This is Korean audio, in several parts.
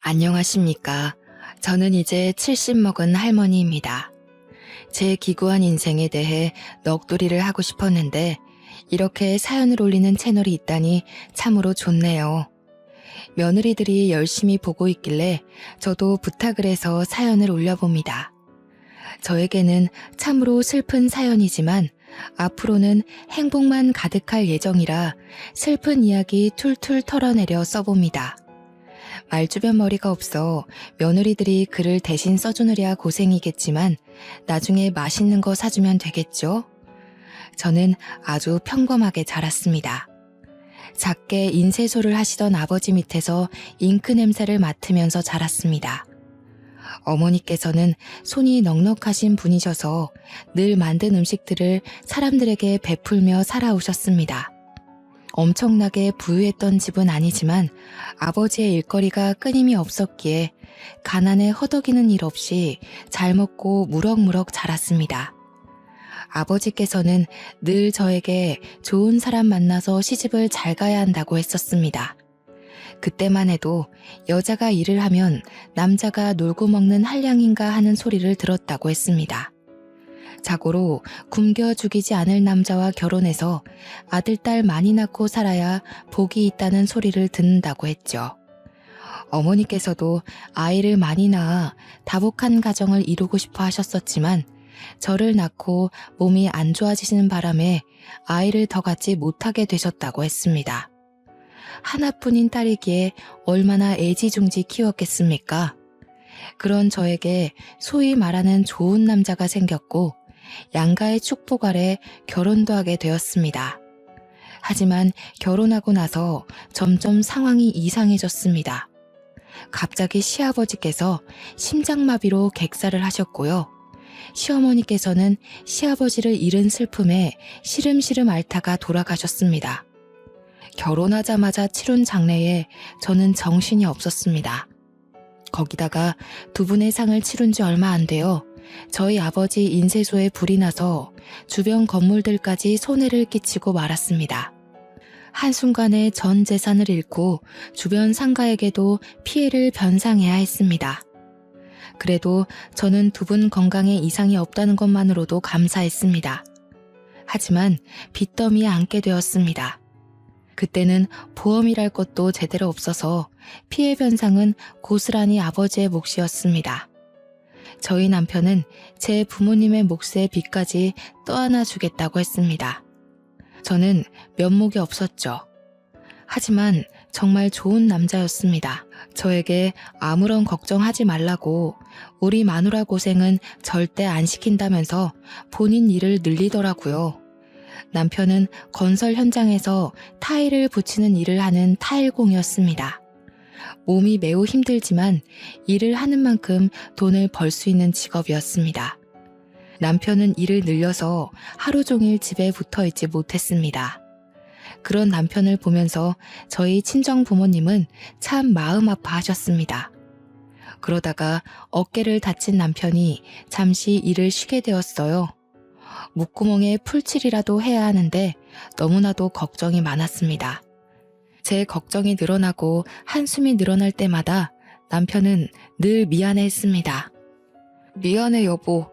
안녕하십니까. 저는 이제 70 먹은 할머니입니다. 제 기구한 인생에 대해 넋두리를 하고 싶었는데 이렇게 사연을 올리는 채널이 있다니 참으로 좋네요. 며느리들이 열심히 보고 있길래 저도 부탁을 해서 사연을 올려봅니다. 저에게는 참으로 슬픈 사연이지만 앞으로는 행복만 가득할 예정이라 슬픈 이야기 툴툴 털어내려 써봅니다. 말주변 머리가 없어 며느리들이 글을 대신 써주느랴 고생이겠지만 나중에 맛있는 거 사주면 되겠죠? 저는 아주 평범하게 자랐습니다. 작게 인쇄소를 하시던 아버지 밑에서 잉크 냄새를 맡으면서 자랐습니다. 어머니께서는 손이 넉넉하신 분이셔서 늘 만든 음식들을 사람들에게 베풀며 살아오셨습니다. 엄청나게 부유했던 집은 아니지만 아버지의 일거리가 끊임이 없었기에 가난에 허덕이는 일 없이 잘 먹고 무럭무럭 자랐습니다. 아버지께서는 늘 저에게 좋은 사람 만나서 시집을 잘 가야 한다고 했었습니다. 그때만 해도 여자가 일을 하면 남자가 놀고 먹는 한량인가 하는 소리를 들었다고 했습니다. 자고로 굶겨 죽이지 않을 남자와 결혼해서 아들, 딸 많이 낳고 살아야 복이 있다는 소리를 듣는다고 했죠. 어머니께서도 아이를 많이 낳아 다복한 가정을 이루고 싶어 하셨었지만 저를 낳고 몸이 안 좋아지시는 바람에 아이를 더 갖지 못하게 되셨다고 했습니다. 하나뿐인 딸이기에 얼마나 애지중지 키웠겠습니까? 그런 저에게 소위 말하는 좋은 남자가 생겼고 양가의 축복 아래 결혼도 하게 되었습니다. 하지만 결혼하고 나서 점점 상황이 이상해졌습니다. 갑자기 시아버지께서 심장마비로 객사를 하셨고요. 시어머니께서는 시아버지를 잃은 슬픔에 시름시름 앓다가 돌아가셨습니다. 결혼하자마자 치룬 장례에 저는 정신이 없었습니다. 거기다가 두 분의 상을 치룬 지 얼마 안 되어 저희 아버지 인쇄소에 불이 나서 주변 건물들까지 손해를 끼치고 말았습니다. 한순간에 전 재산을 잃고 주변 상가에게도 피해를 변상해야 했습니다. 그래도 저는 두 분 건강에 이상이 없다는 것만으로도 감사했습니다. 하지만 빚더미에 앉게 되었습니다. 그때는 보험이랄 것도 제대로 없어서 피해 변상은 고스란히 아버지의 몫이었습니다. 저희 남편은 제 부모님의 몫의 빚까지 떠안아 주겠다고 했습니다. 저는 면목이 없었죠. 하지만 정말 좋은 남자였습니다. 저에게 아무런 걱정하지 말라고 우리 마누라 고생은 절대 안 시킨다면서 본인 일을 늘리더라고요. 남편은 건설 현장에서 타일을 붙이는 일을 하는 타일공이었습니다. 몸이 매우 힘들지만 일을 하는 만큼 돈을 벌 수 있는 직업이었습니다. 남편은 일을 늘려서 하루 종일 집에 붙어 있지 못했습니다. 그런 남편을 보면서 저희 친정 부모님은 참 마음 아파하셨습니다. 그러다가 어깨를 다친 남편이 잠시 일을 쉬게 되었어요. 목구멍에 풀칠이라도 해야 하는데 너무나도 걱정이 많았습니다. 제 걱정이 늘어나고 한숨이 늘어날 때마다 남편은 늘 미안해했습니다. 미안해 여보,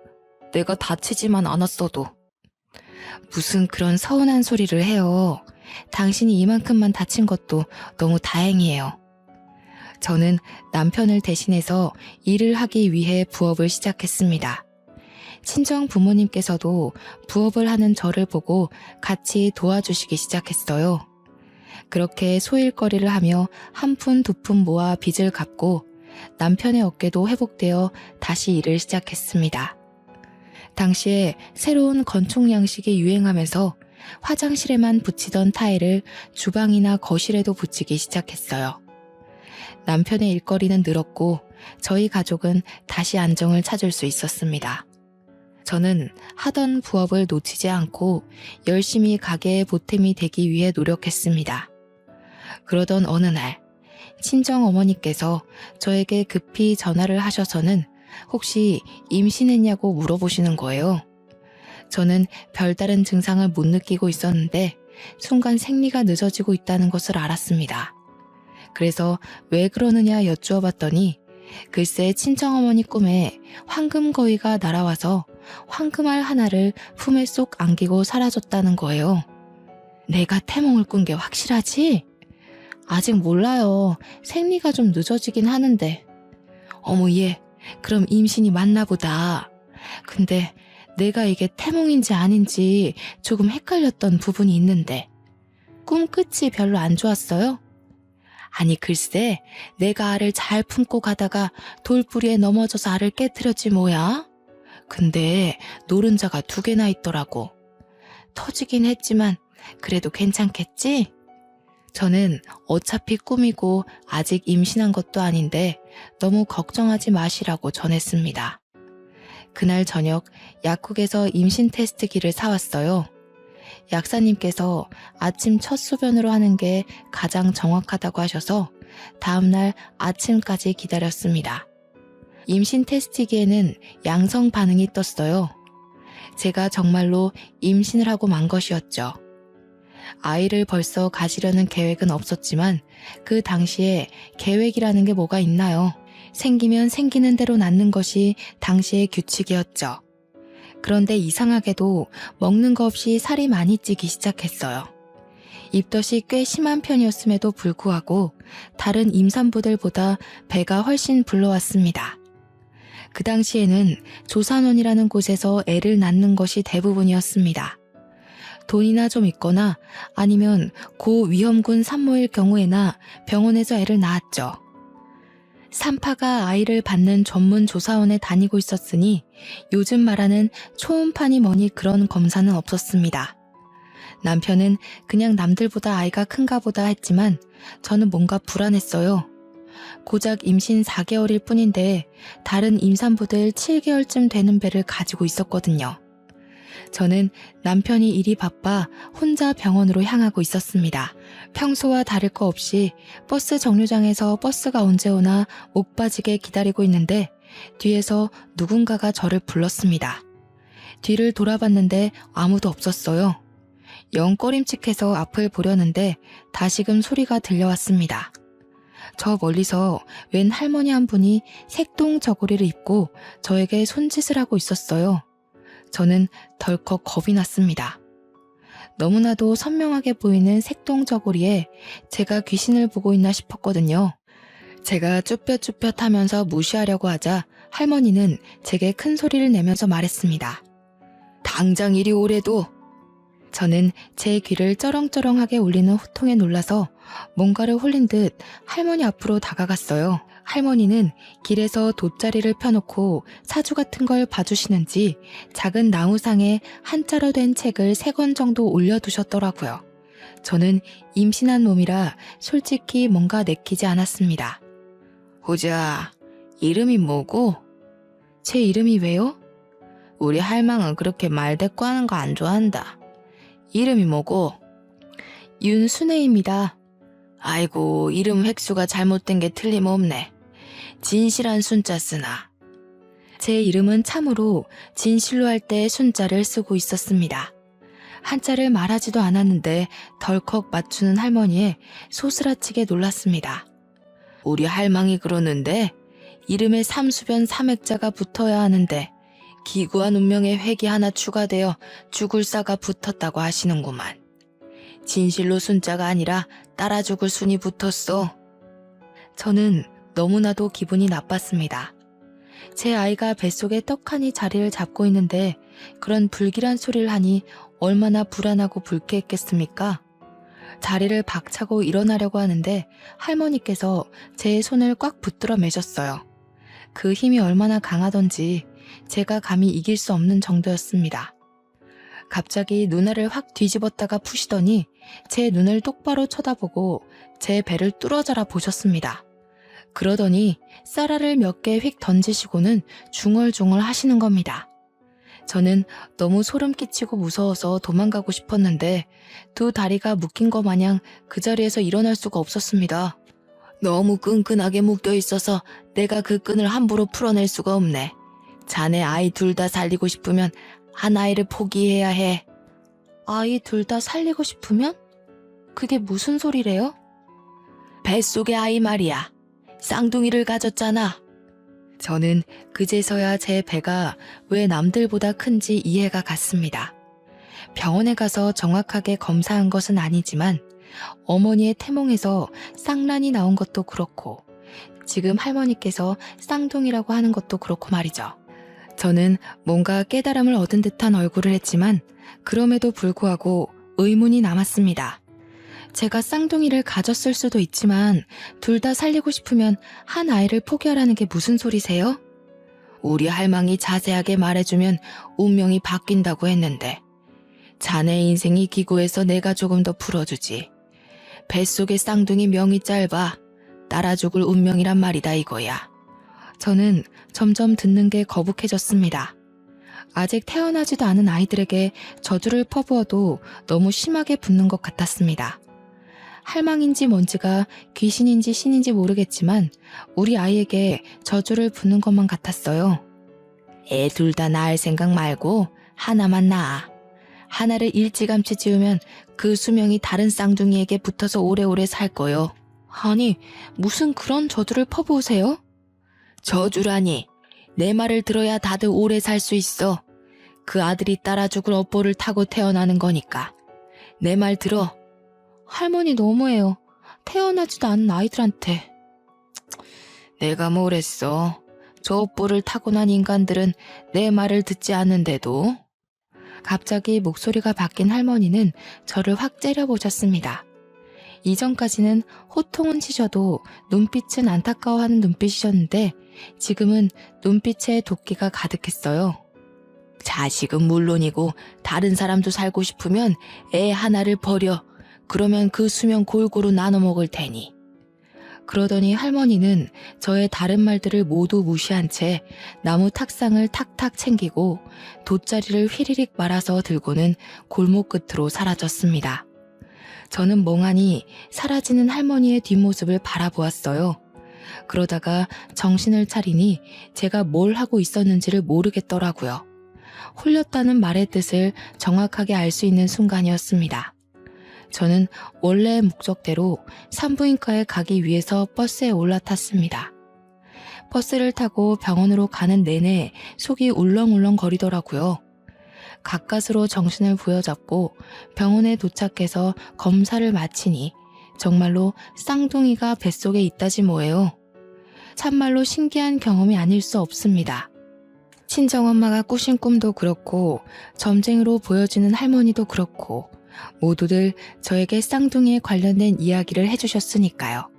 내가 다치지만 않았어도. 무슨 그런 서운한 소리를 해요. 당신이 이만큼만 다친 것도 너무 다행이에요. 저는 남편을 대신해서 일을 하기 위해 부업을 시작했습니다. 친정 부모님께서도 부업을 하는 저를 보고 같이 도와주시기 시작했어요. 그렇게 소일거리를 하며 한 푼 두 푼 모아 빚을 갚고 남편의 어깨도 회복되어 다시 일을 시작했습니다. 당시에 새로운 건축 양식이 유행하면서 화장실에만 붙이던 타일을 주방이나 거실에도 붙이기 시작했어요. 남편의 일거리는 늘었고 저희 가족은 다시 안정을 찾을 수 있었습니다. 저는 하던 부업을 놓치지 않고 열심히 가게의 보탬이 되기 위해 노력했습니다. 그러던 어느 날 친정 어머니께서 저에게 급히 전화를 하셔서는 혹시 임신했냐고 물어보시는 거예요. 저는 별다른 증상을 못 느끼고 있었는데 순간 생리가 늦어지고 있다는 것을 알았습니다. 그래서 왜 그러느냐 여쭈어 봤더니 글쎄 친정어머니 꿈에 황금거위가 날아와서 황금알 하나를 품에 쏙 안기고 사라졌다는 거예요. 내가 태몽을 꾼 게 확실하지? 아직 몰라요. 생리가 좀 늦어지긴 하는데. 어머 얘, 그럼 임신이 맞나 보다. 근데 내가 이게 태몽인지 아닌지 조금 헷갈렸던 부분이 있는데. 꿈 끝이 별로 안 좋았어요? 아니 글쎄, 내가 알을 잘 품고 가다가 돌부리에 넘어져서 알을 깨트렸지 뭐야? 근데 노른자가 2개나 있더라고. 터지긴 했지만 그래도 괜찮겠지? 저는 어차피 꿈이고 아직 임신한 것도 아닌데 너무 걱정하지 마시라고 전했습니다. 그날 저녁 약국에서 임신 테스트기를 사왔어요. 약사님께서 아침 첫 소변으로 하는 게 가장 정확하다고 하셔서 다음날 아침까지 기다렸습니다. 임신 테스트기에는 양성 반응이 떴어요. 제가 정말로 임신을 하고 만 것이었죠. 아이를 벌써 가지려는 계획은 없었지만 그 당시에 계획이라는 게 뭐가 있나요? 생기면 생기는 대로 낳는 것이 당시의 규칙이었죠. 그런데 이상하게도 먹는 거 없이 살이 많이 찌기 시작했어요. 입덧이 꽤 심한 편이었음에도 불구하고 다른 임산부들보다 배가 훨씬 불러왔습니다. 그 당시에는 조산원이라는 곳에서 애를 낳는 것이 대부분이었습니다. 돈이나 좀 있거나 아니면 고위험군 산모일 경우에나 병원에서 애를 낳았죠. 산파가 아이를 받는 전문 조사원에 다니고 있었으니 요즘 말하는 초음파니 뭐니 그런 검사는 없었습니다. 남편은 그냥 남들보다 아이가 큰가 보다 했지만 저는 뭔가 불안했어요. 고작 임신 4개월일 뿐인데 다른 임산부들 7개월쯤 되는 배를 가지고 있었거든요. 저는 남편이 일이 바빠 혼자 병원으로 향하고 있었습니다. 평소와 다를 거 없이 버스 정류장에서 버스가 언제 오나 목 빠지게 기다리고 있는데 뒤에서 누군가가 저를 불렀습니다. 뒤를 돌아봤는데 아무도 없었어요. 영 꺼림칙해서 앞을 보려는데 다시금 소리가 들려왔습니다. 저 멀리서 웬 할머니 한 분이 색동 저고리를 입고 저에게 손짓을 하고 있었어요. 저는 덜컥 겁이 났습니다. 너무나도 선명하게 보이는 색동 저고리에 제가 귀신을 보고 있나 싶었거든요. 제가 쭈뼛쭈뼛 하면서 무시하려고 하자 할머니는 제게 큰 소리를 내면서 말했습니다. 당장 이리 오래도. 저는 제 귀를 쩌렁쩌렁하게 울리는 호통에 놀라서 뭔가를 홀린 듯 할머니 앞으로 다가갔어요. 할머니는 길에서 돗자리를 펴놓고 사주 같은 걸 봐주시는지 작은 나무상에 한자로 된 책을 3권 정도 올려두셨더라고요. 저는 임신한 몸이라 솔직히 뭔가 내키지 않았습니다. 보자, 이름이 뭐고? 제 이름이 왜요? 우리 할망은 그렇게 말대꾸하는 거 안 좋아한다. 이름이 뭐고? 윤순애입니다. 아이고, 이름 획수가 잘못된 게 틀림없네. 진실한 순자 쓰나. 제 이름은 참으로 진실로 할 때 순자를 쓰고 있었습니다. 한자를 말하지도 않았는데 덜컥 맞추는 할머니에 소스라치게 놀랐습니다. 우리 할망이 그러는데 이름에 삼수변 삼액자가 붙어야 하는데 기구한 운명의 획이 하나 추가되어 죽을 사가 붙었다고 하시는구만. 진실로 순자가 아니라 따라 죽을 순이 붙었어. 저는 너무나도 기분이 나빴습니다. 제 아이가 뱃속에 떡하니 자리를 잡고 있는데 그런 불길한 소리를 하니 얼마나 불안하고 불쾌했겠습니까? 자리를 박차고 일어나려고 하는데 할머니께서 제 손을 꽉 붙들어 매셨어요. 그 힘이 얼마나 강하던지 제가 감히 이길 수 없는 정도였습니다. 갑자기 눈알을 확 뒤집었다가 푸시더니 제 눈을 똑바로 쳐다보고 제 배를 뚫어져라 보셨습니다. 그러더니 쌀알을 몇 개 휙 던지시고는 중얼중얼 하시는 겁니다. 저는 너무 소름 끼치고 무서워서 도망가고 싶었는데 두 다리가 묶인 것 마냥 그 자리에서 일어날 수가 없었습니다. 너무 끈끈하게 묶여 있어서 내가 그 끈을 함부로 풀어낼 수가 없네. 자네 아이 둘 다 살리고 싶으면 한 아이를 포기해야 해. 아이 둘 다 살리고 싶으면? 그게 무슨 소리래요? 뱃속의 아이 말이야. 쌍둥이를 가졌잖아. 저는 그제서야 제 배가 왜 남들보다 큰지 이해가 갔습니다. 병원에 가서 정확하게 검사한 것은 아니지만 어머니의 태몽에서 쌍란이 나온 것도 그렇고 지금 할머니께서 쌍둥이라고 하는 것도 그렇고 말이죠. 저는 뭔가 깨달음을 얻은 듯한 얼굴을 했지만 그럼에도 불구하고 의문이 남았습니다. 제가 쌍둥이를 가졌을 수도 있지만 둘 다 살리고 싶으면 한 아이를 포기하라는 게 무슨 소리세요? 우리 할망이 자세하게 말해주면 운명이 바뀐다고 했는데 자네 인생이 기구해서 내가 조금 더 풀어주지. 뱃속의 쌍둥이 명이 짧아 따라 죽을 운명이란 말이다 이거야. 저는 점점 듣는 게 거북해졌습니다. 아직 태어나지도 않은 아이들에게 저주를 퍼부어도 너무 심하게 붙는 것 같았습니다. 할망인지 뭔지가 귀신인지 신인지 모르겠지만 우리 아이에게 저주를 붓는 것만 같았어요. 애 둘 다 낳을 생각 말고 하나만 낳아. 하나를 일찌감치 지우면 그 수명이 다른 쌍둥이에게 붙어서 오래오래 살 거요. 아니, 무슨 그런 저주를 퍼부으세요? 저주라니. 내 말을 들어야 다들 오래 살 수 있어. 그 아들이 따라 죽을 업보를 타고 태어나는 거니까. 내 말 들어. 할머니 너무해요. 태어나지도 않은 아이들한테. 내가 뭘 했어. 저 업보를 타고난 인간들은 내 말을 듣지 않는데도. 갑자기 목소리가 바뀐 할머니는 저를 확 째려보셨습니다. 이전까지는 호통은 치셔도 눈빛은 안타까워하는 눈빛이셨는데 지금은 눈빛에 도끼가 가득했어요. 자식은 물론이고 다른 사람도 살고 싶으면 애 하나를 버려. 그러면 그 수명 골고루 나눠 먹을 테니. 그러더니 할머니는 저의 다른 말들을 모두 무시한 채 나무 탁상을 탁탁 챙기고 돗자리를 휘리릭 말아서 들고는 골목 끝으로 사라졌습니다. 저는 멍하니 사라지는 할머니의 뒷모습을 바라보았어요. 그러다가 정신을 차리니 제가 뭘 하고 있었는지를 모르겠더라고요. 홀렸다는 말의 뜻을 정확하게 알 수 있는 순간이었습니다. 저는 원래의 목적대로 산부인과에 가기 위해서 버스에 올라탔습니다. 버스를 타고 병원으로 가는 내내 속이 울렁울렁 거리더라고요. 가까스로 정신을 부여잡고 병원에 도착해서 검사를 마치니 정말로 쌍둥이가 뱃속에 있다지 뭐예요. 참말로 신기한 경험이 아닐 수 없습니다. 친정엄마가 꾸신 꿈도 그렇고 점쟁이로 보여지는 할머니도 그렇고 모두들 저에게 쌍둥이에 관련된 이야기를 해주셨으니까요.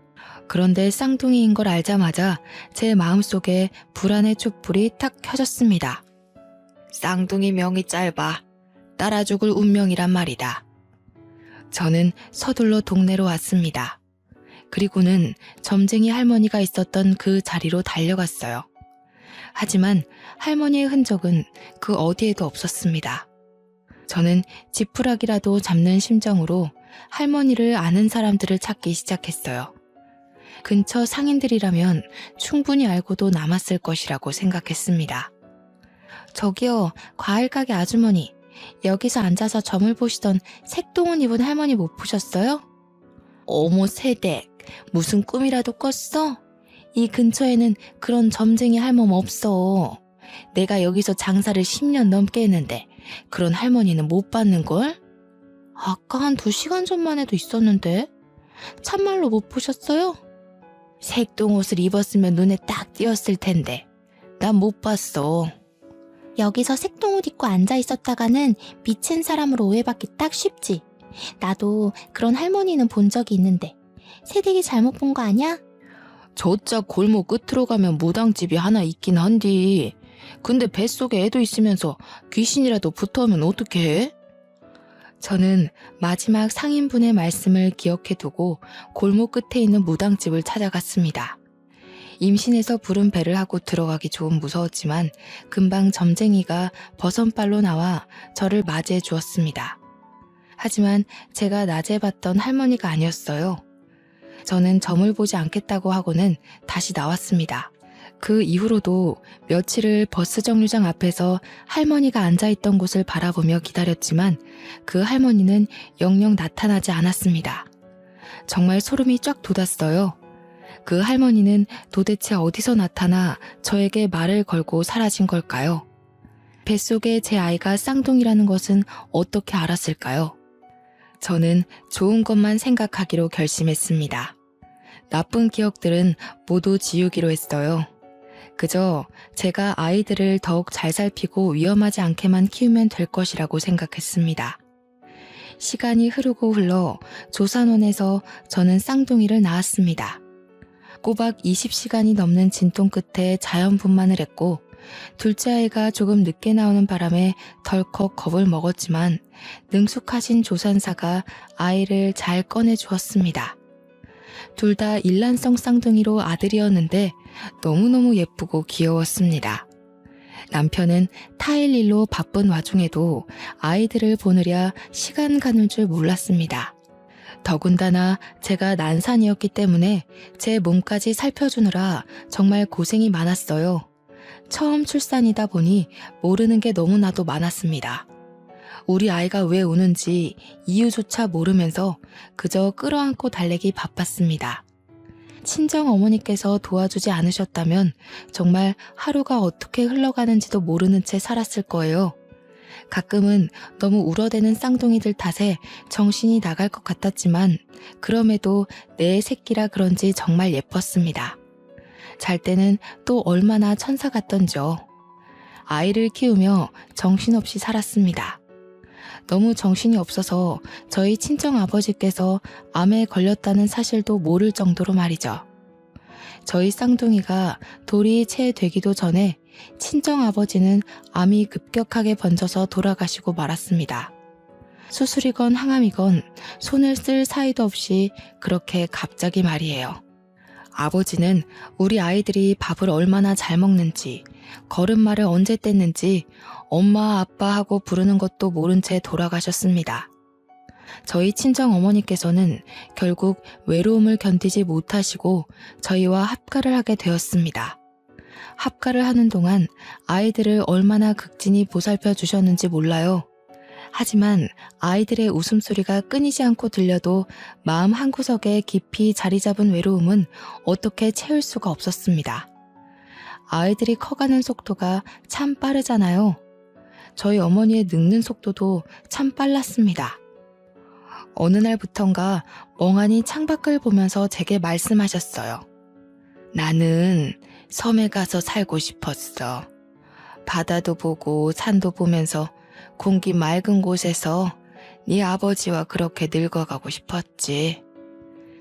그런데 쌍둥이인 걸 알자마자 제 마음속에 불안의 촛불이 탁 켜졌습니다. 쌍둥이 명이 짧아 따라 죽을 운명이란 말이다. 저는 서둘러 동네로 왔습니다. 그리고는 점쟁이 할머니가 있었던 그 자리로 달려갔어요. 하지만 할머니의 흔적은 그 어디에도 없었습니다. 저는 지푸라기라도 잡는 심정으로 할머니를 아는 사람들을 찾기 시작했어요. 근처 상인들이라면 충분히 알고도 남았을 것이라고 생각했습니다. 저기요, 과일 가게 아주머니. 여기서 앉아서 점을 보시던 색동옷 입은 할머니 못 보셨어요? 어머 세댁, 무슨 꿈이라도 꿨어? 이 근처에는 그런 점쟁이 할멈 없어. 내가 여기서 장사를 10년 넘게 했는데 그런 할머니는 못 봤는걸? 아까 한 2시간 전만 해도 있었는데 참말로 못 보셨어요? 색동옷을 입었으면 눈에 딱 띄었을 텐데 난 못 봤어. 여기서 색동옷 입고 앉아 있었다가는 미친 사람으로 오해받기 딱 쉽지. 나도 그런 할머니는 본 적이 있는데 새댁이 잘못 본 거 아냐? 저짝 골목 끝으로 가면 무당집이 하나 있긴 한디. 근데 뱃속에 애도 있으면서 귀신이라도 붙어오면 어떡해? 저는 마지막 상인분의 말씀을 기억해두고 골목 끝에 있는 무당집을 찾아갔습니다. 임신해서 부른 배를 하고 들어가기 좀 무서웠지만 금방 점쟁이가 버선발로 나와 저를 맞이해 주었습니다. 하지만 제가 낮에 봤던 할머니가 아니었어요. 저는 점을 보지 않겠다고 하고는 다시 나왔습니다. 그 이후로도 며칠을 버스 정류장 앞에서 할머니가 앉아있던 곳을 바라보며 기다렸지만 그 할머니는 영영 나타나지 않았습니다. 정말 소름이 쫙 돋았어요. 그 할머니는 도대체 어디서 나타나 저에게 말을 걸고 사라진 걸까요? 뱃속에 제 아이가 쌍둥이라는 것은 어떻게 알았을까요? 저는 좋은 것만 생각하기로 결심했습니다. 나쁜 기억들은 모두 지우기로 했어요. 그저 제가 아이들을 더욱 잘 살피고 위험하지 않게만 키우면 될 것이라고 생각했습니다. 시간이 흐르고 흘러 조산원에서 저는 쌍둥이를 낳았습니다. 꼬박 20시간이 넘는 진통 끝에 자연분만을 했고 둘째 아이가 조금 늦게 나오는 바람에 덜컥 겁을 먹었지만 능숙하신 조산사가 아이를 잘 꺼내주었습니다. 둘 다 일란성 쌍둥이로 아들이었는데 너무너무 예쁘고 귀여웠습니다. 남편은 타일 일로 바쁜 와중에도 아이들을 보느랴 시간 가는 줄 몰랐습니다. 더군다나 제가 난산이었기 때문에 제 몸까지 살펴주느라 정말 고생이 많았어요. 처음 출산이다 보니 모르는 게 너무나도 많았습니다. 우리 아이가 왜 우는지 이유조차 모르면서 그저 끌어안고 달래기 바빴습니다. 친정 어머니께서 도와주지 않으셨다면 정말 하루가 어떻게 흘러가는지도 모르는 채 살았을 거예요. 가끔은 너무 울어대는 쌍둥이들 탓에 정신이 나갈 것 같았지만 그럼에도 내 새끼라 그런지 정말 예뻤습니다. 잘 때는 또 얼마나 천사 같던지요. 아이를 키우며 정신없이 살았습니다. 너무 정신이 없어서 저희 친정아버지께서 암에 걸렸다는 사실도 모를 정도로 말이죠. 저희 쌍둥이가 돌이 채 되기도 전에 친정아버지는 암이 급격하게 번져서 돌아가시고 말았습니다. 수술이건 항암이건 손을 쓸 사이도 없이 그렇게 갑자기 말이에요. 아버지는 우리 아이들이 밥을 얼마나 잘 먹는지, 걸음마를 언제 뗐는지 엄마 아빠 하고 부르는 것도 모른 채 돌아가셨습니다. 저희 친정 어머니께서는 결국 외로움을 견디지 못하시고 저희와 합가를 하게 되었습니다. 합가를 하는 동안 아이들을 얼마나 극진히 보살펴 주셨는지 몰라요. 하지만 아이들의 웃음소리가 끊이지 않고 들려도 마음 한구석에 깊이 자리 잡은 외로움은 어떻게 채울 수가 없었습니다. 아이들이 커가는 속도가 참 빠르잖아요. 저희 어머니의 늙는 속도도 참 빨랐습니다. 어느 날부턴가 멍하니 창밖을 보면서 제게 말씀하셨어요. 나는 섬에 가서 살고 싶었어. 바다도 보고 산도 보면서 공기 맑은 곳에서 네 아버지와 그렇게 늙어가고 싶었지.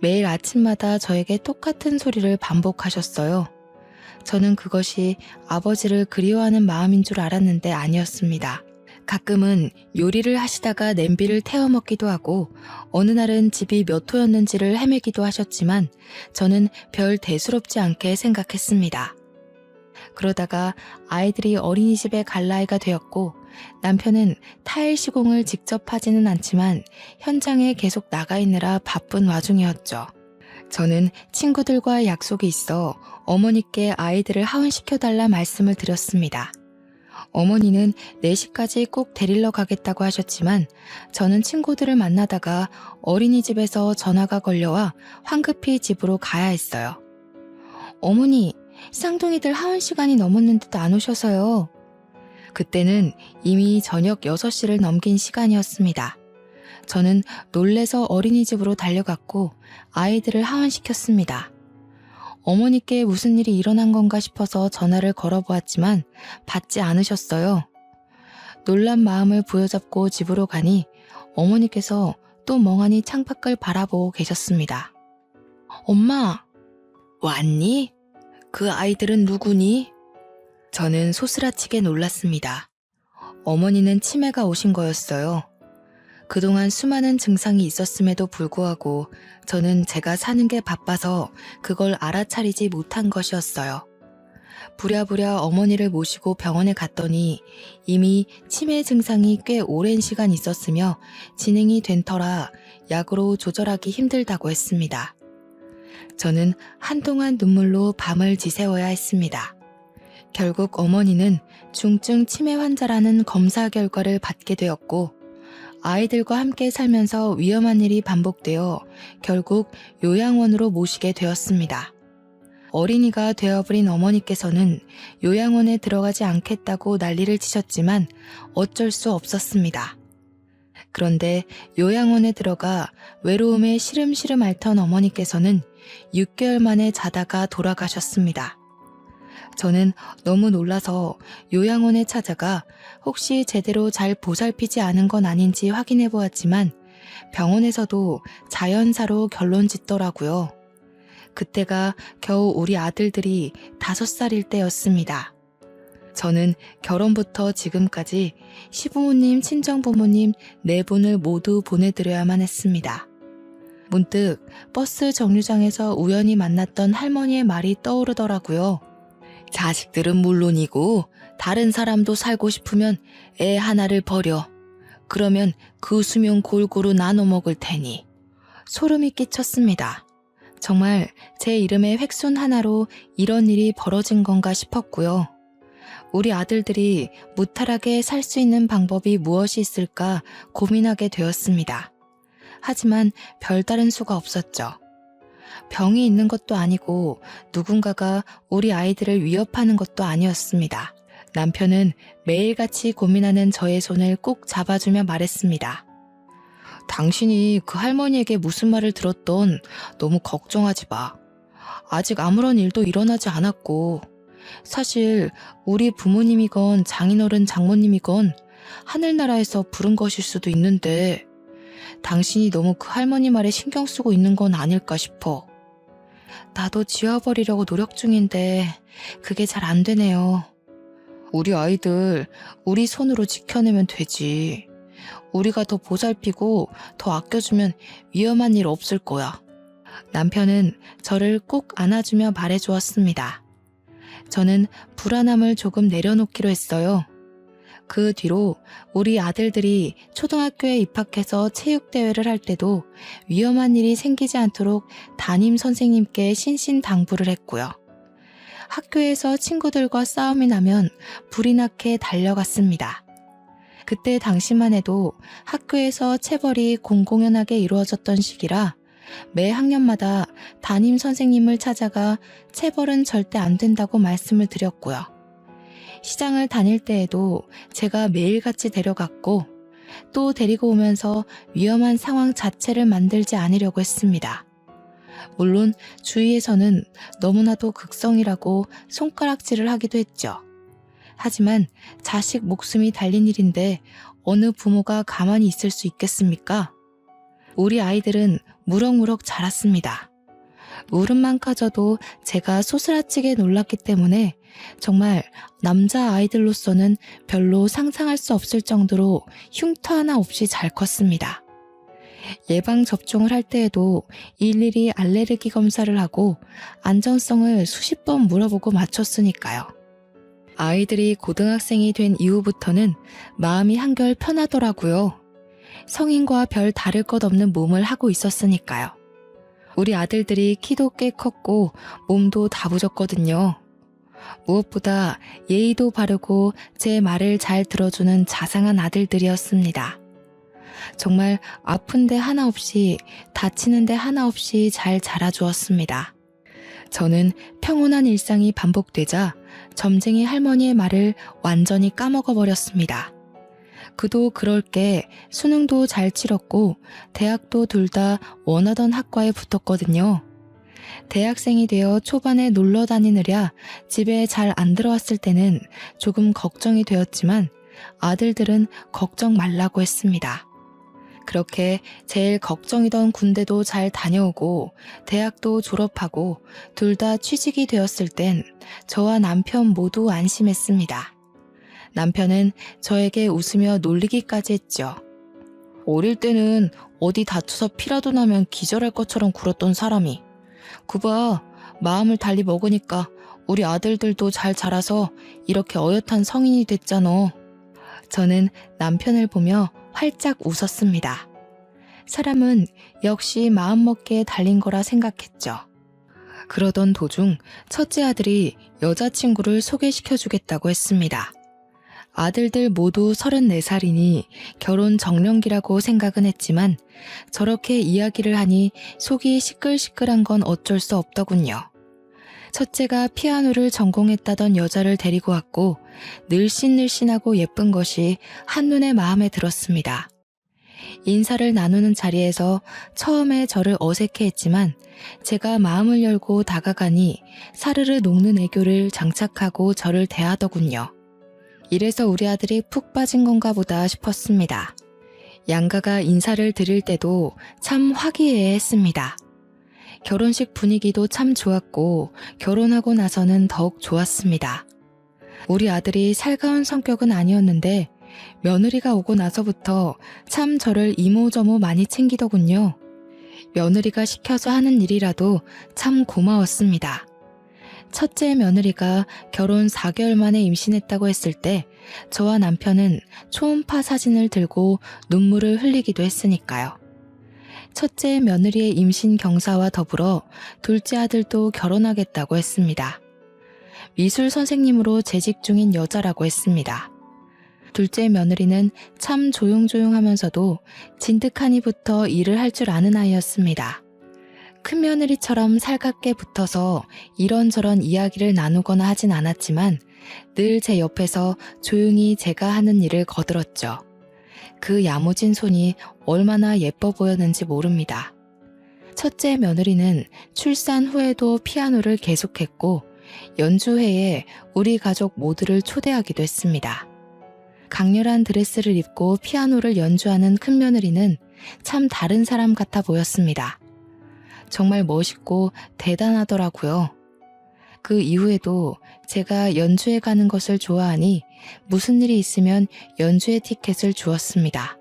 매일 아침마다 저에게 똑같은 소리를 반복하셨어요. 저는 그것이 아버지를 그리워하는 마음인 줄 알았는데 아니었습니다. 가끔은 요리를 하시다가 냄비를 태워 먹기도 하고 어느 날은 집이 몇 호였는지를 헤매기도 하셨지만 저는 별 대수롭지 않게 생각했습니다. 그러다가 아이들이 어린이집에 갈 나이가 되었고 남편은 타일 시공을 직접 하지는 않지만 현장에 계속 나가 있느라 바쁜 와중이었죠. 저는 친구들과 약속이 있어 어머니께 아이들을 하원시켜달라 말씀을 드렸습니다. 어머니는 4시까지 꼭 데리러 가겠다고 하셨지만 저는 친구들을 만나다가 어린이집에서 전화가 걸려와 황급히 집으로 가야 했어요. 어머니, 쌍둥이들 하원 시간이 넘었는데도 안 오셔서요. 그때는 이미 저녁 6시를 넘긴 시간이었습니다. 저는 놀래서 어린이집으로 달려갔고 아이들을 하원시켰습니다. 어머니께 무슨 일이 일어난 건가 싶어서 전화를 걸어보았지만 받지 않으셨어요. 놀란 마음을 부여잡고 집으로 가니 어머니께서 또 멍하니 창밖을 바라보고 계셨습니다. 엄마, 왔니? 그 아이들은 누구니? 저는 소스라치게 놀랐습니다. 어머니는 치매가 오신 거였어요. 그동안 수많은 증상이 있었음에도 불구하고 저는 제가 사는 게 바빠서 그걸 알아차리지 못한 것이었어요. 부랴부랴 어머니를 모시고 병원에 갔더니 이미 치매 증상이 꽤 오랜 시간 있었으며 진행이 된 터라 약으로 조절하기 힘들다고 했습니다. 저는 한동안 눈물로 밤을 지새워야 했습니다. 결국 어머니는 중증 치매 환자라는 검사 결과를 받게 되었고 아이들과 함께 살면서 위험한 일이 반복되어 결국 요양원으로 모시게 되었습니다. 어린이가 되어버린 어머니께서는 요양원에 들어가지 않겠다고 난리를 치셨지만 어쩔 수 없었습니다. 그런데 요양원에 들어가 외로움에 시름시름 앓던 어머니께서는 6개월 만에 자다가 돌아가셨습니다. 저는 너무 놀라서 요양원에 찾아가 혹시 제대로 잘 보살피지 않은 건 아닌지 확인해 보았지만 병원에서도 자연사로 결론 짓더라고요. 그때가 겨우 우리 아들들이 5살일 때였습니다. 저는 결혼부터 지금까지 시부모님, 친정부모님 4분을 모두 보내드려야만 했습니다. 문득 버스 정류장에서 우연히 만났던 할머니의 말이 떠오르더라고요. 자식들은 물론이고 다른 사람도 살고 싶으면 애 하나를 버려. 그러면 그 수명 골고루 나눠 먹을 테니. 소름이 끼쳤습니다. 정말 제 이름의 획순 하나로 이런 일이 벌어진 건가 싶었고요. 우리 아들들이 무탈하게 살 수 있는 방법이 무엇이 있을까 고민하게 되었습니다. 하지만 별다른 수가 없었죠. 병이 있는 것도 아니고 누군가가 우리 아이들을 위협하는 것도 아니었습니다. 남편은 매일같이 고민하는 저의 손을 꼭 잡아주며 말했습니다. 당신이 그 할머니에게 무슨 말을 들었던 너무 걱정하지 마. 아직 아무런 일도 일어나지 않았고 사실 우리 부모님이건 장인어른 장모님이건 하늘나라에서 부른 것일 수도 있는데 당신이 너무 그 할머니 말에 신경 쓰고 있는 건 아닐까 싶어. 나도 지워버리려고 노력 중인데 그게 잘 안 되네요. 우리 아이들 우리 손으로 지켜내면 되지. 우리가 더 보살피고 더 아껴주면 위험한 일 없을 거야. 남편은 저를 꼭 안아주며 말해주었습니다. 저는 불안함을 조금 내려놓기로 했어요. 그 뒤로 우리 아들들이 초등학교에 입학해서 체육대회를 할 때도 위험한 일이 생기지 않도록 담임 선생님께 신신당부를 했고요. 학교에서 친구들과 싸움이 나면 불이 나게 달려갔습니다. 그때 당시만 해도 학교에서 체벌이 공공연하게 이루어졌던 시기라 매 학년마다 담임 선생님을 찾아가 체벌은 절대 안 된다고 말씀을 드렸고요. 시장을 다닐 때에도 제가 매일같이 데려갔고 또 데리고 오면서 위험한 상황 자체를 만들지 않으려고 했습니다. 물론 주위에서는 너무나도 극성이라고 손가락질을 하기도 했죠. 하지만 자식 목숨이 달린 일인데 어느 부모가 가만히 있을 수 있겠습니까? 우리 아이들은 무럭무럭 자랐습니다. 울음만 까져도 제가 소스라치게 놀랐기 때문에 정말 남자 아이들로서는 별로 상상할 수 없을 정도로 흉터 하나 없이 잘 컸습니다. 예방접종을 할 때에도 일일이 알레르기 검사를 하고 안전성을 수십 번 물어보고 맞췄으니까요. 아이들이 고등학생이 된 이후부터는 마음이 한결 편하더라고요. 성인과 별 다를 것 없는 몸을 하고 있었으니까요. 우리 아들들이 키도 꽤 컸고 몸도 다부졌거든요. 무엇보다 예의도 바르고 제 말을 잘 들어주는 자상한 아들들이었습니다. 정말 아픈 데 하나 없이 다치는 데 하나 없이 잘 자라주었습니다. 저는 평온한 일상이 반복되자 점쟁이 할머니의 말을 완전히 까먹어버렸습니다. 그도 그럴 게 수능도 잘 치렀고 대학도 둘 다 원하던 학과에 붙었거든요. 대학생이 되어 초반에 놀러 다니느랴 집에 잘 안 들어왔을 때는 조금 걱정이 되었지만 아들들은 걱정 말라고 했습니다. 그렇게 제일 걱정이던 군대도 잘 다녀오고 대학도 졸업하고 둘 다 취직이 되었을 땐 저와 남편 모두 안심했습니다. 남편은 저에게 웃으며 놀리기까지 했죠. 어릴 때는 어디 다쳐서 피라도 나면 기절할 것처럼 굴었던 사람이 그봐 마음을 달리 먹으니까 우리 아들들도 잘 자라서 이렇게 어엿한 성인이 됐잖아. 저는 남편을 보며 활짝 웃었습니다. 사람은 역시 마음먹기에 달린 거라 생각했죠. 그러던 도중 첫째 아들이 여자친구를 소개시켜주겠다고 했습니다. 아들들 모두 34살이니 결혼 정년기라고 생각은 했지만 저렇게 이야기를 하니 속이 시끌시끌한 건 어쩔 수 없더군요. 첫째가 피아노를 전공했다던 여자를 데리고 왔고 늘씬늘씬하고 예쁜 것이 한눈에 마음에 들었습니다. 인사를 나누는 자리에서 처음에 저를 어색해했지만 제가 마음을 열고 다가가니 사르르 녹는 애교를 장착하고 저를 대하더군요. 이래서 우리 아들이 푹 빠진 건가 보다 싶었습니다. 양가가 인사를 드릴 때도 참 화기애애했습니다. 결혼식 분위기도 참 좋았고 결혼하고 나서는 더욱 좋았습니다. 우리 아들이 살가운 성격은 아니었는데 며느리가 오고 나서부터 참 저를 이모저모 많이 챙기더군요. 며느리가 시켜서 하는 일이라도 참 고마웠습니다. 첫째 며느리가 결혼 4개월 만에 임신했다고 했을 때 저와 남편은 초음파 사진을 들고 눈물을 흘리기도 했으니까요. 첫째 며느리의 임신 경사와 더불어 둘째 아들도 결혼하겠다고 했습니다. 미술 선생님으로 재직 중인 여자라고 했습니다. 둘째 며느리는 참 조용조용하면서도 진득하니부터 일을 할 줄 아는 아이였습니다. 큰 며느리처럼 살갑게 붙어서 이런저런 이야기를 나누거나 하진 않았지만 늘 제 옆에서 조용히 제가 하는 일을 거들었죠. 그 야무진 손이 얼마나 예뻐 보였는지 모릅니다. 첫째 며느리는 출산 후에도 피아노를 계속했고 연주회에 우리 가족 모두를 초대하기도 했습니다. 강렬한 드레스를 입고 피아노를 연주하는 큰 며느리는 참 다른 사람 같아 보였습니다. 정말 멋있고 대단하더라고요. 그 이후에도 제가 연주회 가는 것을 좋아하니 무슨 일이 있으면 연주회 티켓을 주었습니다.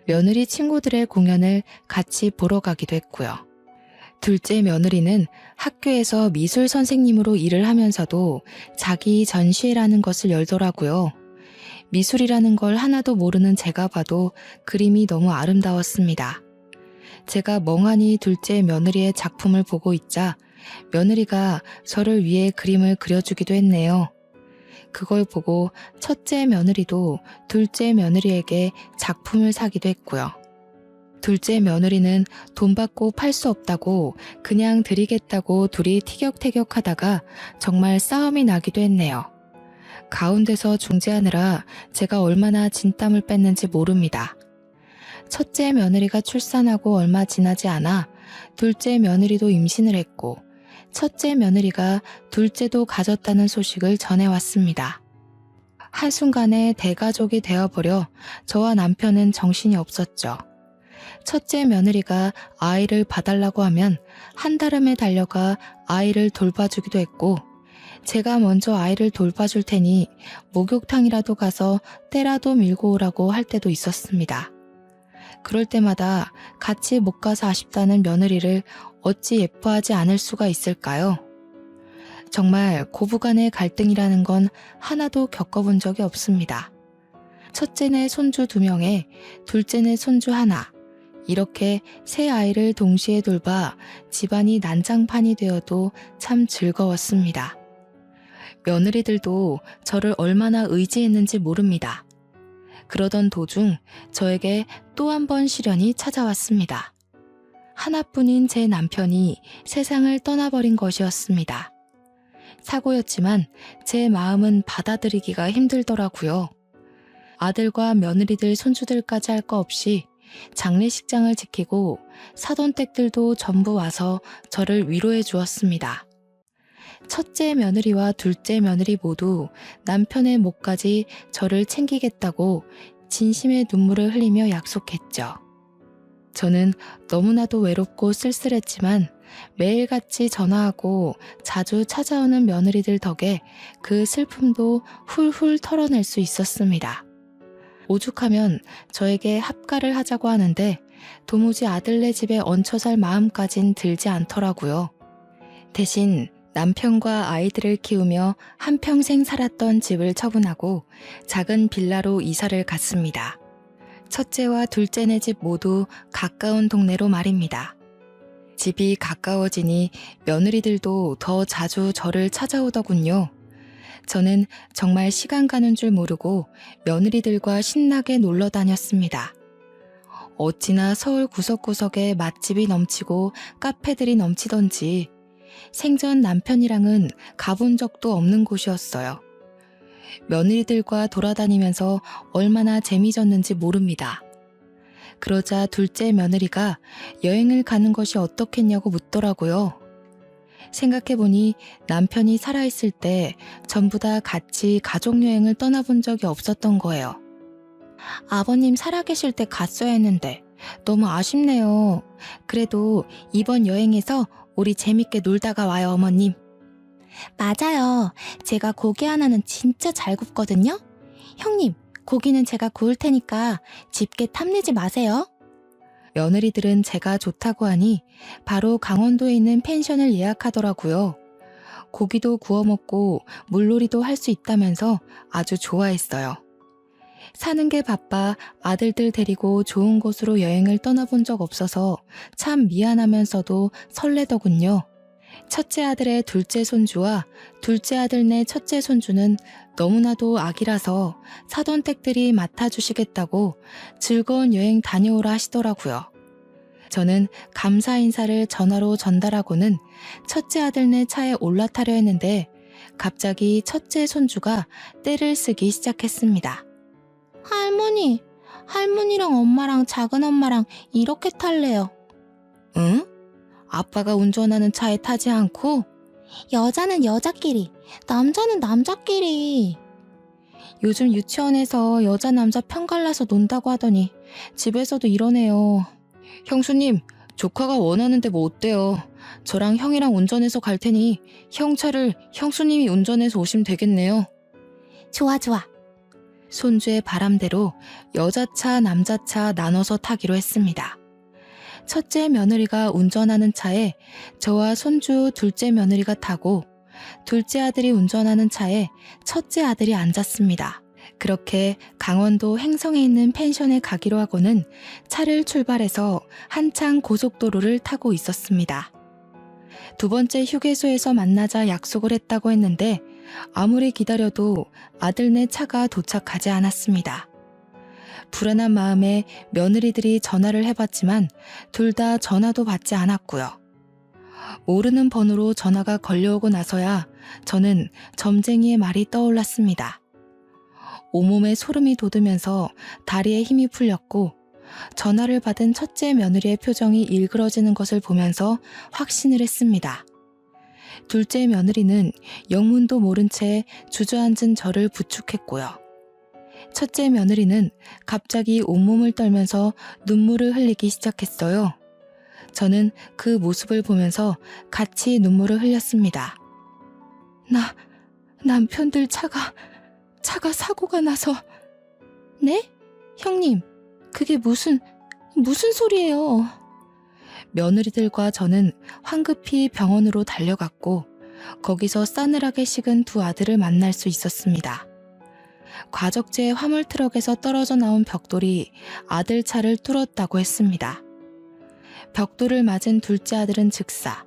며느리 친구들의 공연을 같이 보러 가기도 했고요. 둘째 며느리는 학교에서 미술 선생님으로 일을 하면서도 자기 전시회라는 것을 열더라고요. 미술이라는 걸 하나도 모르는 제가 봐도 그림이 너무 아름다웠습니다. 제가 멍하니 둘째 며느리의 작품을 보고 있자 며느리가 저를 위해 그림을 그려주기도 했네요. 그걸 보고 첫째 며느리도 둘째 며느리에게 작품을 사기도 했고요. 둘째 며느리는 돈 받고 팔 수 없다고 그냥 드리겠다고 둘이 티격태격하다가 정말 싸움이 나기도 했네요. 가운데서 중재하느라 제가 얼마나 진땀을 뺐는지 모릅니다. 첫째 며느리가 출산하고 얼마 지나지 않아 둘째 며느리도 임신을 했고 첫째 며느리가 둘째도 가졌다는 소식을 전해왔습니다. 한순간에 대가족이 되어버려 저와 남편은 정신이 없었죠. 첫째 며느리가 아이를 봐달라고 하면 한달음에 달려가 아이를 돌봐주기도 했고 제가 먼저 아이를 돌봐줄 테니 목욕탕이라도 가서 때라도 밀고 오라고 할 때도 있었습니다. 그럴 때마다 같이 못 가서 아쉽다는 며느리를 어찌 예뻐하지 않을 수가 있을까요? 정말 고부간의 갈등이라는 건 하나도 겪어본 적이 없습니다. 첫째네 손주 2명에 둘째네 손주 하나, 이렇게 세 아이를 동시에 돌봐 집안이 난장판이 되어도 참 즐거웠습니다. 며느리들도 저를 얼마나 의지했는지 모릅니다. 그러던 도중 저에게 또 한 번 시련이 찾아왔습니다. 하나뿐인 제 남편이 세상을 떠나버린 것이었습니다. 사고였지만 제 마음은 받아들이기가 힘들더라고요. 아들과 며느리들 손주들까지 할 거 없이 장례식장을 지키고 사돈댁들도 전부 와서 저를 위로해 주었습니다. 첫째 며느리와 둘째 며느리 모두 남편의 몫까지 저를 챙기겠다고 진심의 눈물을 흘리며 약속했죠. 저는 너무나도 외롭고 쓸쓸했지만 매일같이 전화하고 자주 찾아오는 며느리들 덕에 그 슬픔도 훌훌 털어낼 수 있었습니다. 오죽하면 저에게 합가를 하자고 하는데 도무지 아들네 집에 얹혀 살 마음까진 들지 않더라고요. 대신 남편과 아이들을 키우며 한평생 살았던 집을 처분하고 작은 빌라로 이사를 갔습니다. 첫째와 둘째네 집 모두 가까운 동네로 말입니다. 집이 가까워지니 며느리들도 더 자주 저를 찾아오더군요. 저는 정말 시간 가는 줄 모르고 며느리들과 신나게 놀러 다녔습니다. 어찌나 서울 구석구석에 맛집이 넘치고 카페들이 넘치던지 생전 남편이랑은 가본 적도 없는 곳이었어요. 며느리들과 돌아다니면서 얼마나 재미졌는지 모릅니다. 그러자 둘째 며느리가 여행을 가는 것이 어떻겠냐고 묻더라고요. 생각해보니 남편이 살아있을 때 전부 다 같이 가족여행을 떠나본 적이 없었던 거예요. 아버님 살아계실 때 갔어야 했는데 너무 아쉽네요. 그래도 이번 여행에서 우리 재밌게 놀다가 와요, 어머님. 맞아요. 제가 고기 하나는 진짜 잘 굽거든요. 형님, 고기는 제가 구울 테니까 집게 탐내지 마세요. 며느리들은 제가 좋다고 하니 바로 강원도에 있는 펜션을 예약하더라고요. 고기도 구워 먹고 물놀이도 할 수 있다면서 아주 좋아했어요. 사는 게 바빠 아들들 데리고 좋은 곳으로 여행을 떠나본 적 없어서 참 미안하면서도 설레더군요. 첫째 아들의 둘째 손주와 둘째 아들네 첫째 손주는 너무나도 아기라서 사돈 댁들이 맡아주시겠다고 즐거운 여행 다녀오라 하시더라고요. 저는 감사 인사를 전화로 전달하고는 첫째 아들네 차에 올라타려 했는데 갑자기 첫째 손주가 떼를 쓰기 시작했습니다. 할머니, 할머니랑 엄마랑 작은 엄마랑 이렇게 탈래요. 응? 아빠가 운전하는 차에 타지 않고? 여자는 여자끼리, 남자는 남자끼리. 요즘 유치원에서 여자 남자 편갈라서 논다고 하더니 집에서도 이러네요. 형수님, 조카가 원하는데 뭐 어때요? 저랑 형이랑 운전해서 갈 테니 형 차를 형수님이 운전해서 오시면 되겠네요. 좋아, 좋아. 손주의 바람대로 여자차, 남자차 나눠서 타기로 했습니다. 첫째 며느리가 운전하는 차에 저와 손주 둘째 며느리가 타고 둘째 아들이 운전하는 차에 첫째 아들이 앉았습니다. 그렇게 강원도 횡성에 있는 펜션에 가기로 하고는 차를 출발해서 한창 고속도로를 타고 있었습니다. 두 번째 휴게소에서 만나자 약속을 했다고 했는데 아무리 기다려도 아들네 차가 도착하지 않았습니다. 불안한 마음에 며느리들이 전화를 해봤지만 둘 다 전화도 받지 않았고요. 모르는 번호로 전화가 걸려오고 나서야 저는 점쟁이의 말이 떠올랐습니다. 온몸에 소름이 돋으면서 다리에 힘이 풀렸고 전화를 받은 첫째 며느리의 표정이 일그러지는 것을 보면서 확신을 했습니다. 둘째 며느리는 영문도 모른 채 주저앉은 저를 부축했고요. 첫째 며느리는 갑자기 온몸을 떨면서 눈물을 흘리기 시작했어요. 저는 그 모습을 보면서 같이 눈물을 흘렸습니다. 남편들 차가 사고가 나서. 네? 형님, 그게 무슨 소리예요? 며느리들과 저는 황급히 병원으로 달려갔고 거기서 싸늘하게 식은 두 아들을 만날 수 있었습니다. 과적제 화물 트럭에서 떨어져 나온 벽돌이 아들 차를 뚫었다고 했습니다. 벽돌을 맞은 둘째 아들은 즉사,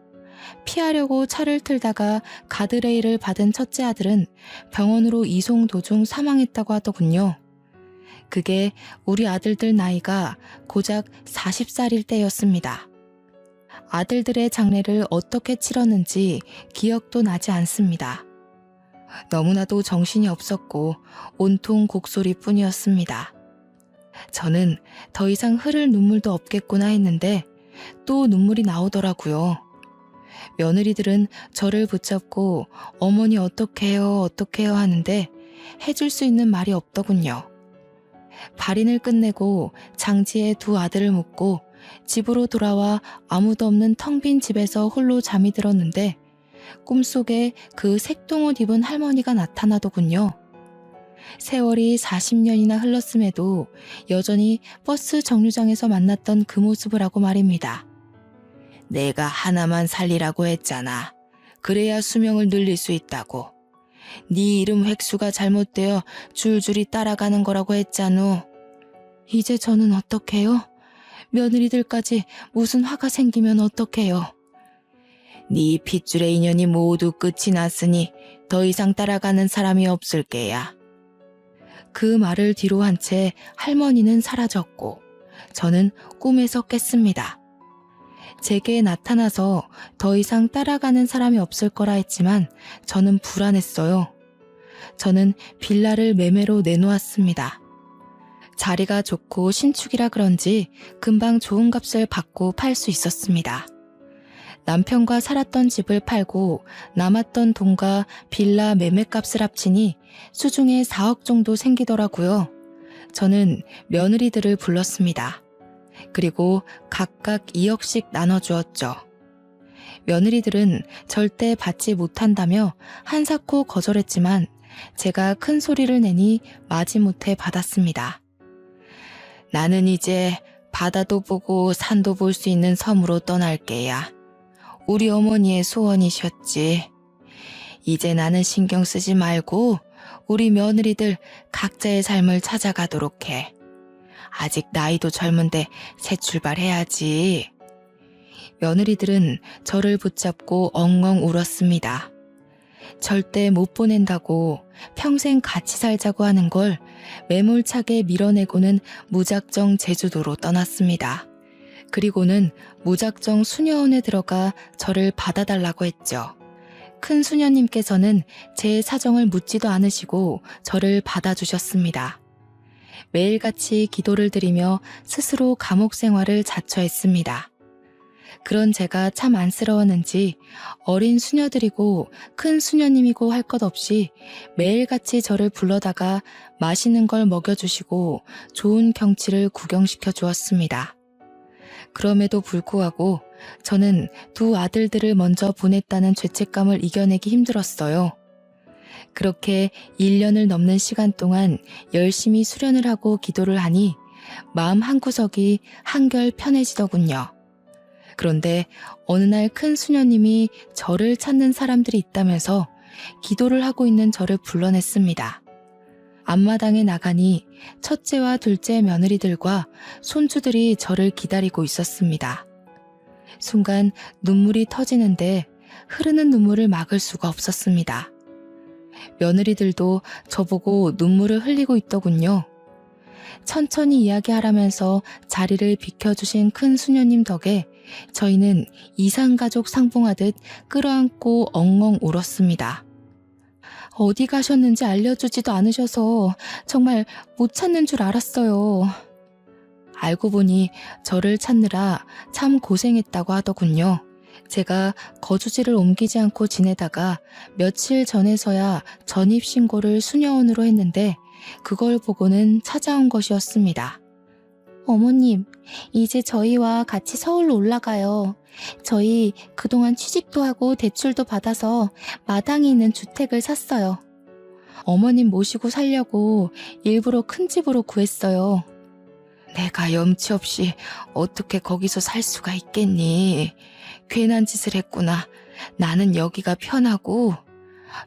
피하려고 차를 틀다가 가드레일을 받은 첫째 아들은 병원으로 이송 도중 사망했다고 하더군요. 그게 우리 아들들 나이가 고작 40살일 때였습니다. 아들들의 장례를 어떻게 치렀는지 기억도 나지 않습니다. 너무나도 정신이 없었고 온통 곡소리뿐이었습니다. 저는 더 이상 흐를 눈물도 없겠구나 했는데 또 눈물이 나오더라고요. 며느리들은 저를 붙잡고 어머니 어떡해요 하는데 해줄 수 있는 말이 없더군요. 발인을 끝내고 장지에 두 아들을 묻고 집으로 돌아와 아무도 없는 텅 빈 집에서 홀로 잠이 들었는데 꿈속에 그 색동옷 입은 할머니가 나타나더군요. 세월이 40년이나 흘렀음에도 여전히 버스 정류장에서 만났던 그 모습을 하고 말입니다. 내가 하나만 살리라고 했잖아. 그래야 수명을 늘릴 수 있다고. 네 이름 획수가 잘못되어 줄줄이 따라가는 거라고 했잖아. 이제 저는 어떡해요? 며느리들까지 무슨 화가 생기면 어떡해요? 네 핏줄의 인연이 모두 끝이 났으니 더 이상 따라가는 사람이 없을 게야. 그 말을 뒤로 한 채 할머니는 사라졌고 저는 꿈에서 깼습니다. 제게 나타나서 더 이상 따라가는 사람이 없을 거라 했지만 저는 불안했어요. 저는 빌라를 매매로 내놓았습니다. 자리가 좋고 신축이라 그런지 금방 좋은 값을 받고 팔 수 있었습니다. 남편과 살았던 집을 팔고 남았던 돈과 빌라 매매값을 합치니 수중에 4억 정도 생기더라고요. 저는 며느리들을 불렀습니다. 그리고 각각 2억씩 나눠주었죠. 며느리들은 절대 받지 못한다며 한사코 거절했지만 제가 큰 소리를 내니 마지못해 받았습니다. 나는 이제 바다도 보고 산도 볼 수 있는 섬으로 떠날게야. 우리 어머니의 소원이셨지. 이제 나는 신경 쓰지 말고 우리 며느리들 각자의 삶을 찾아가도록 해. 아직 나이도 젊은데 새 출발해야지. 며느리들은 저를 붙잡고 엉엉 울었습니다. 절대 못 보낸다고 평생 같이 살자고 하는 걸 매몰차게 밀어내고는 무작정 제주도로 떠났습니다. 그리고는 무작정 수녀원에 들어가 저를 받아달라고 했죠. 큰 수녀님께서는 제 사정을 묻지도 않으시고 저를 받아주셨습니다. 매일같이 기도를 드리며 스스로 감옥 생활을 자처했습니다. 그런 제가 참 안쓰러웠는지 어린 수녀들이고 큰 수녀님이고 할 것 없이 매일같이 저를 불러다가 맛있는 걸 먹여주시고 좋은 경치를 구경시켜 주었습니다. 그럼에도 불구하고 저는 두 아들들을 먼저 보냈다는 죄책감을 이겨내기 힘들었어요. 그렇게 1년을 넘는 시간 동안 열심히 수련을 하고 기도를 하니 마음 한구석이 한결 편해지더군요. 그런데 어느 날 큰 수녀님이 저를 찾는 사람들이 있다면서 기도를 하고 있는 저를 불러냈습니다. 앞마당에 나가니 첫째와 둘째 며느리들과 손주들이 저를 기다리고 있었습니다. 순간 눈물이 터지는데 흐르는 눈물을 막을 수가 없었습니다. 며느리들도 저보고 눈물을 흘리고 있더군요. 천천히 이야기하라면서 자리를 비켜주신 큰 수녀님 덕에 저희는 이산가족 상봉하듯 끌어안고 엉엉 울었습니다. 어디 가셨는지 알려주지도 않으셔서 정말 못 찾는 줄 알았어요. 알고 보니 저를 찾느라 참 고생했다고 하더군요. 제가 거주지를 옮기지 않고 지내다가 며칠 전에서야 전입신고를 수녀원으로 했는데 그걸 보고는 찾아온 것이었습니다. 어머님, 이제 저희와 같이 서울로 올라가요. 저희 그동안 취직도 하고 대출도 받아서 마당에 있는 주택을 샀어요. 어머님 모시고 살려고 일부러 큰 집으로 구했어요. 내가 염치 없이 어떻게 거기서 살 수가 있겠니? 괜한 짓을 했구나. 나는 여기가 편하고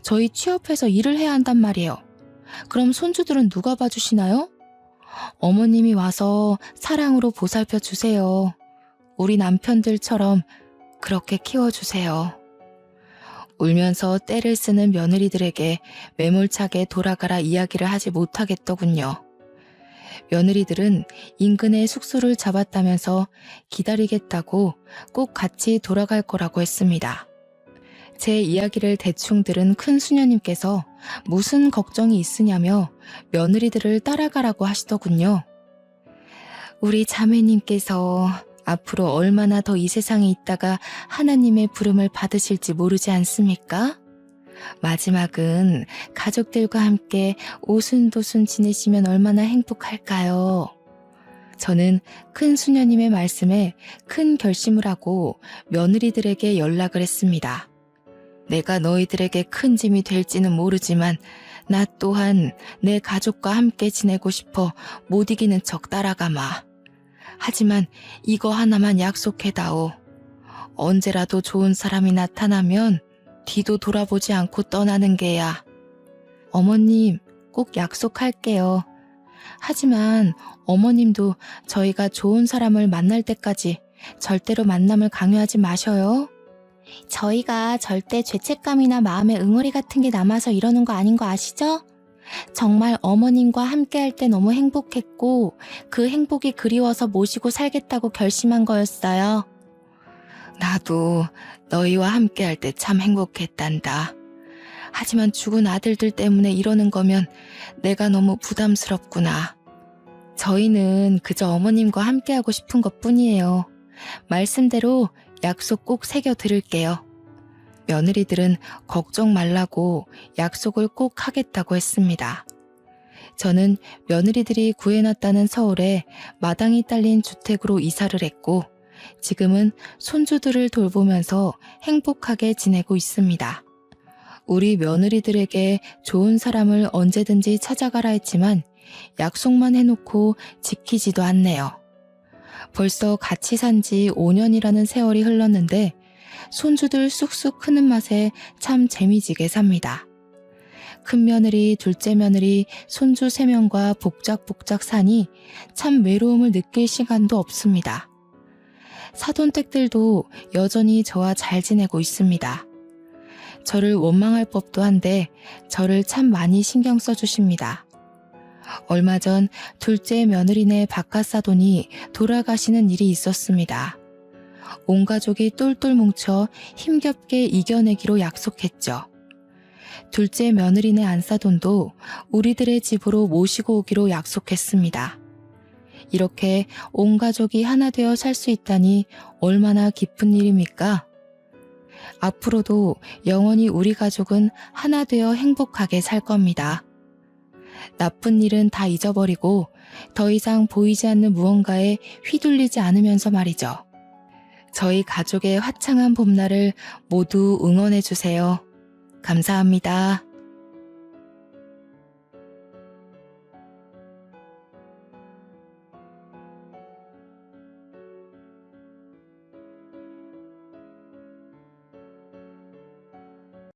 저희 취업해서 일을 해야 한단 말이에요. 그럼 손주들은 누가 봐주시나요? 어머님이 와서 사랑으로 보살펴 주세요. 우리 남편들처럼 그렇게 키워주세요. 울면서 떼를 쓰는 며느리들에게 매몰차게 돌아가라 이야기를 하지 못하겠더군요. 며느리들은 인근에 숙소를 잡았다면서 기다리겠다고 꼭 같이 돌아갈 거라고 했습니다. 제 이야기를 대충 들은 큰 수녀님께서 무슨 걱정이 있으냐며 며느리들을 따라가라고 하시더군요. 우리 자매님께서 앞으로 얼마나 더 이 세상에 있다가 하나님의 부름을 받으실지 모르지 않습니까? 마지막은 가족들과 함께 오순도순 지내시면 얼마나 행복할까요? 저는 큰 수녀님의 말씀에 큰 결심을 하고 며느리들에게 연락을 했습니다. 내가 너희들에게 큰 짐이 될지는 모르지만 나 또한 내 가족과 함께 지내고 싶어 못 이기는 척 따라가마. 하지만 이거 하나만 약속해다오. 언제라도 좋은 사람이 나타나면 뒤도 돌아보지 않고 떠나는 게야. 어머님, 꼭 약속할게요. 하지만 어머님도 저희가 좋은 사람을 만날 때까지 절대로 만남을 강요하지 마셔요. 저희가 절대 죄책감이나 마음의 응어리 같은 게 남아서 이러는 거 아닌 거 아시죠? 정말 어머님과 함께 할 때 너무 행복했고 그 행복이 그리워서 모시고 살겠다고 결심한 거였어요. 나도 너희와 함께 할 때 참 행복했단다. 하지만 죽은 아들들 때문에 이러는 거면 내가 너무 부담스럽구나. 저희는 그저 어머님과 함께 하고 싶은 것 뿐이에요. 말씀대로 약속 꼭 새겨 드릴게요. 며느리들은 걱정 말라고 약속을 꼭 하겠다고 했습니다. 저는 며느리들이 구해놨다는 서울에 마당이 딸린 주택으로 이사를 했고 지금은 손주들을 돌보면서 행복하게 지내고 있습니다. 우리 며느리들에게 좋은 사람을 언제든지 찾아가라 했지만 약속만 해놓고 지키지도 않네요. 벌써 같이 산 지 5년이라는 세월이 흘렀는데 손주들 쑥쑥 크는 맛에 참 재미지게 삽니다. 큰며느리, 둘째 며느리, 손주 3명과 복작복작 사니 참 외로움을 느낄 시간도 없습니다. 사돈댁들도 여전히 저와 잘 지내고 있습니다. 저를 원망할 법도 한데 저를 참 많이 신경 써주십니다. 얼마 전 둘째 며느리네 바깥사돈이 돌아가시는 일이 있었습니다. 온 가족이 똘똘 뭉쳐 힘겹게 이겨내기로 약속했죠. 둘째 며느리네 안사돈도 우리들의 집으로 모시고 오기로 약속했습니다. 이렇게 온 가족이 하나 되어 살 수 있다니 얼마나 기쁜 일입니까? 앞으로도 영원히 우리 가족은 하나 되어 행복하게 살 겁니다. 나쁜 일은 다 잊어버리고 더 이상 보이지 않는 무언가에 휘둘리지 않으면서 말이죠. 저희 가족의 화창한 봄날을 모두 응원해 주세요. 감사합니다.